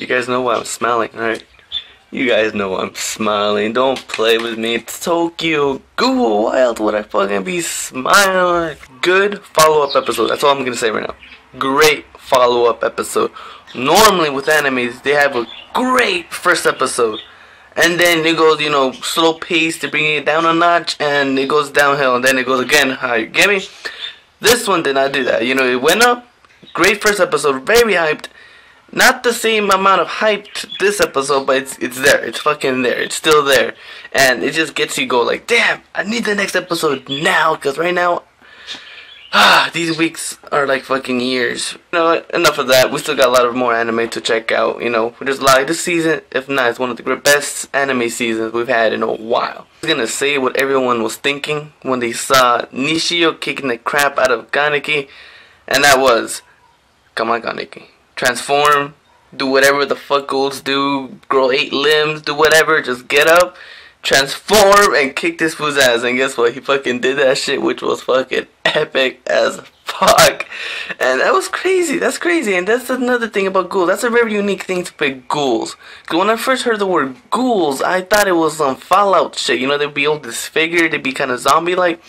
You guys know why I'm smiling, right? You guys know I'm smiling. Don't play with me. It's Tokyo Ghoul. Why else would I fucking be smiling? Good follow-up episode. That's all I'm gonna say right now. Great follow-up episode. Normally with animes, they have a great first episode. And then it goes, slow pace to bring it down a notch. And it goes downhill. And then it goes again higher. Get me? This one did not do that. It went up. Great first episode. Very hyped. Not the same amount of hype this episode, but it's there. It's fucking there. It's still there. And it just gets you go like, damn, I need the next episode now. Because right now, these weeks are like fucking years. Enough of that. We still got a lot of more anime to check out. There's a lot this season. If not, it's one of the best anime seasons we've had in a while. I'm gonna say what everyone was thinking when they saw Nishio kicking the crap out of Kaneki. And that was, come on Kaneki. Transform, do whatever the fuck ghouls do, grow 8 limbs, do whatever, just get up, transform, and kick this fool's ass. And guess what? He fucking did that shit, which was fucking epic as fuck. And that was crazy. That's crazy. And that's another thing about ghouls. That's a very unique thing to pick ghouls. Because when I first heard the word ghouls, I thought it was some Fallout shit. They'd be all disfigured, they'd be kind of zombie-like.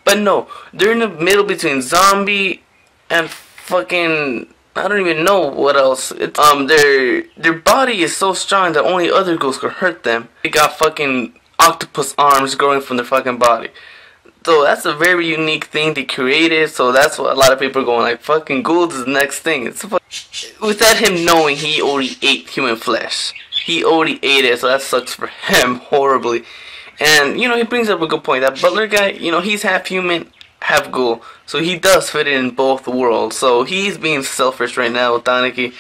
But no, they're in the middle between zombie and fucking... I don't even know what else. Their body is so strong that only other ghouls could hurt them. They got fucking octopus arms growing from their fucking body. So that's a very unique thing they created. So that's what a lot of people are going like, fucking ghouls is the next thing. Without him knowing, he already ate human flesh. He already ate it, so that sucks for him horribly. And he brings up a good point. That butler guy, he's half human, half ghoul, so he does fit in both worlds. So he's being selfish right now with Kaneki.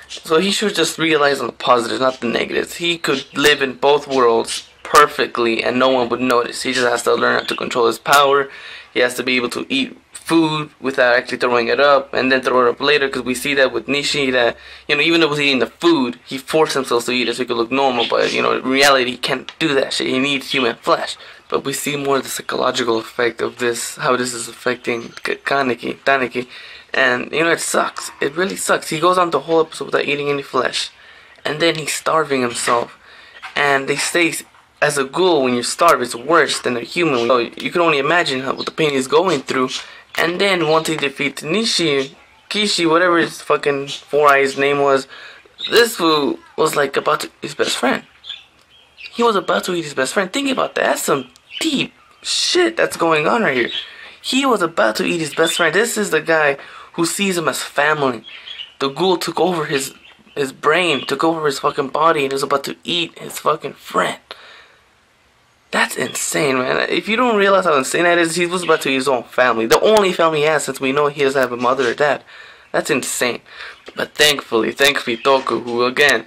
So he should just realize on the positives, not the negatives. He could live in both worlds perfectly and no one would notice. He just has to learn how to control his power. He has to be able to eat food without actually throwing it up and then throw it up later, because we see that with Nishi that even though he was eating the food, he forced himself to eat it so he could look normal, but in reality he can't do that shit. He needs human flesh. But we see more of the psychological effect of this, how this is affecting Kaneki. And it sucks. It really sucks. He goes on the whole episode without eating any flesh, and then he's starving himself. And they say as a ghoul, when you're starved, it's worse than a human. So you can only imagine what the pain he's going through. And then once he defeats Kishi, whatever his fucking Four Eyes name was, this fool was like about to eat his best friend. He was about to eat his best friend. Think about that. That's some deep shit that's going on right here. He was about to eat his best friend. This is the guy who sees him as family. The ghoul took over his brain, took over his fucking body, and was about to eat his fucking friend. That's insane, man. If you don't realize how insane that is, he was about to eat his own family. The only family he has, since we know he doesn't have a mother or dad. That's insane. But thankfully Toku, who again,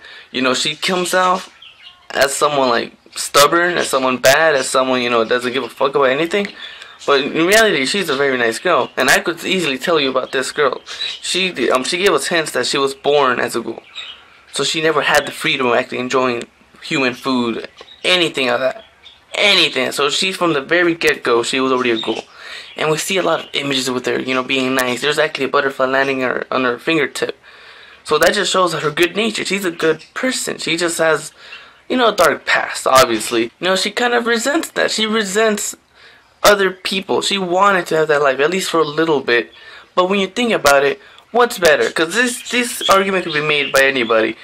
she comes out as someone like stubborn, as someone bad, as someone, doesn't give a fuck about anything. But in reality, she's a very nice girl. And I could easily tell you about this girl. She gave us hints that she was born as a ghoul. So she never had the freedom of actually enjoying human food, anything of that. Anything. So she's from the very get-go, she was already a ghoul. And we see a lot of images with her, being nice. There's actually a butterfly landing on her fingertip. So that just shows her good nature. She's a good person. She just has, a dark past, obviously. She kind of resents that. She resents other people. She wanted to have that life, at least for a little bit. But when you think about it, what's better? Because this argument could be made by anybody.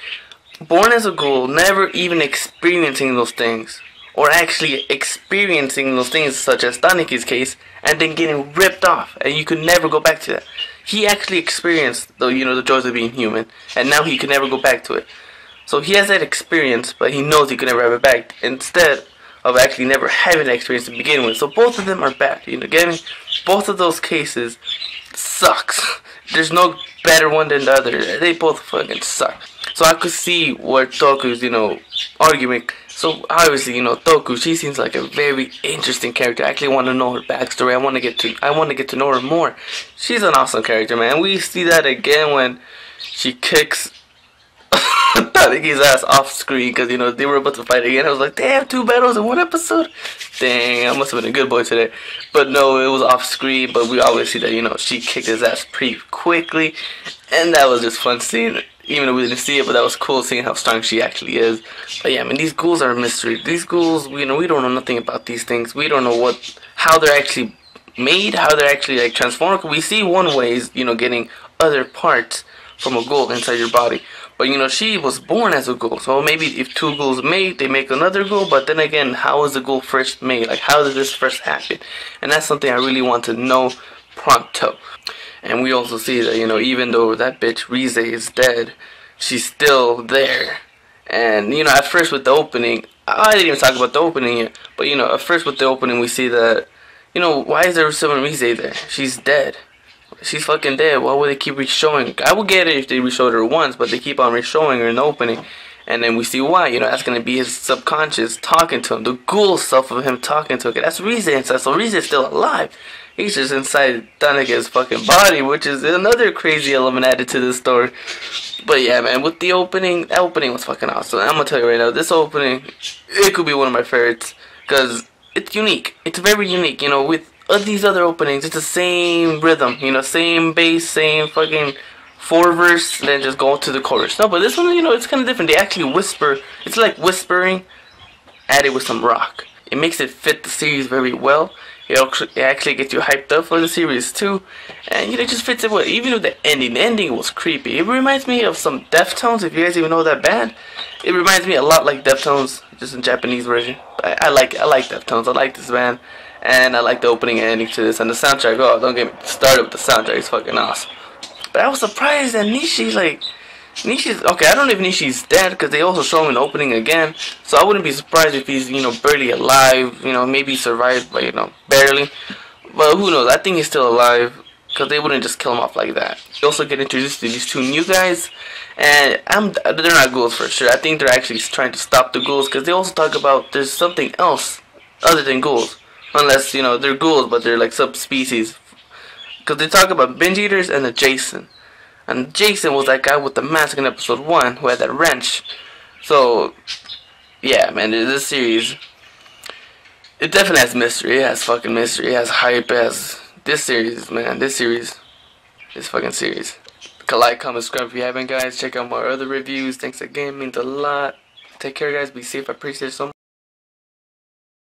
Born as a ghoul, never even experiencing those things, or actually experiencing those things, such as Taneki's case, and then getting ripped off, and you could never go back to that. He actually experienced the joys of being human, and now he could never go back to it. So he has that experience, but he knows he could never have it back, instead of actually never having that experience to begin with. So both of them are bad, get me? Both of those cases sucks. There's no better one than the other. They both fucking suck. So I could see where Toku's, argument. So obviously, Toku, she seems like a very interesting character. I actually want to know her backstory. I want to get to know her more. She's an awesome character, man. We see that again when she kicks Taneki's ass off screen, because they were about to fight again. I was like, damn, 2 battles in 1 episode. Dang, I must have been a good boy today. But no, it was off screen. But we always see that she kicked his ass pretty quickly, and that was just fun seeing even though we didn't see it, but that was cool seeing how strong she actually is. But yeah, I mean, these ghouls are a mystery. These ghouls, we don't know nothing about these things. We don't know how they're actually made, how they're actually like transformed. We see one way is, getting other parts from a ghoul inside your body. But she was born as a ghoul, so maybe if two ghouls mate, they make another ghoul. But then again, how was the ghoul first made? Like, how did this first happen? And that's something I really want to know pronto. And we also see that, even though that bitch Rize is dead, she's still there. And, at first with the opening, I didn't even talk about the opening yet, but, at first with the opening, we see that, why is there still Rize there? She's dead. She's fucking dead. Why would they keep re-showing? I would get it if they re-showed her once, but they keep on re-showing her in the opening. And then we see why. That's going to be his subconscious talking to him. The ghoul stuff of him talking to him. That's Rize inside. So Rize is still alive. He's just inside Danica's fucking body, which is another crazy element added to this story. But yeah, man, with the opening, that opening was fucking awesome. I'm going to tell you right now, this opening, it could be one of my favorites. Because it's unique. It's very unique, with these other openings, it's the same rhythm, same bass, same fucking 4-verse, then just go to the chorus. No, but this one, it's kind of different. They actually whisper. It's like whispering added with some rock. It makes it fit the series very well. It actually gets you hyped up for the series too, and it just fits it well. Even with the ending was creepy. It reminds me of some Deftones. If you guys even know that band, it reminds me a lot like Deftones, just in Japanese version. I like Deftones. I like this band. And I like the opening and ending to this. And the soundtrack, oh, don't get me started with the soundtrack. It's fucking awesome. But I was surprised that Nishi's, okay, I don't know if Nishi's dead, because they also show him in the opening again. So I wouldn't be surprised if he's, barely alive. Maybe he survived, but, barely. But who knows? I think he's still alive, because they wouldn't just kill him off like that. You also get introduced to these two new guys. And they're not ghouls for sure. I think they're actually trying to stop the ghouls, because they also talk about there's something else other than ghouls. Unless, they're ghouls, but they're like subspecies. Because they talk about binge eaters and the Jason. And Jason was that guy with the mask in episode 1 who had that wrench. So, yeah, man, this series, it definitely has mystery. It has fucking mystery. It has hype. It has this series, man. This fucking series. Like, comment, subscribe if you haven't, guys. Check out my other reviews. Thanks again. Means a lot. Take care, guys. Be safe. I appreciate it so much.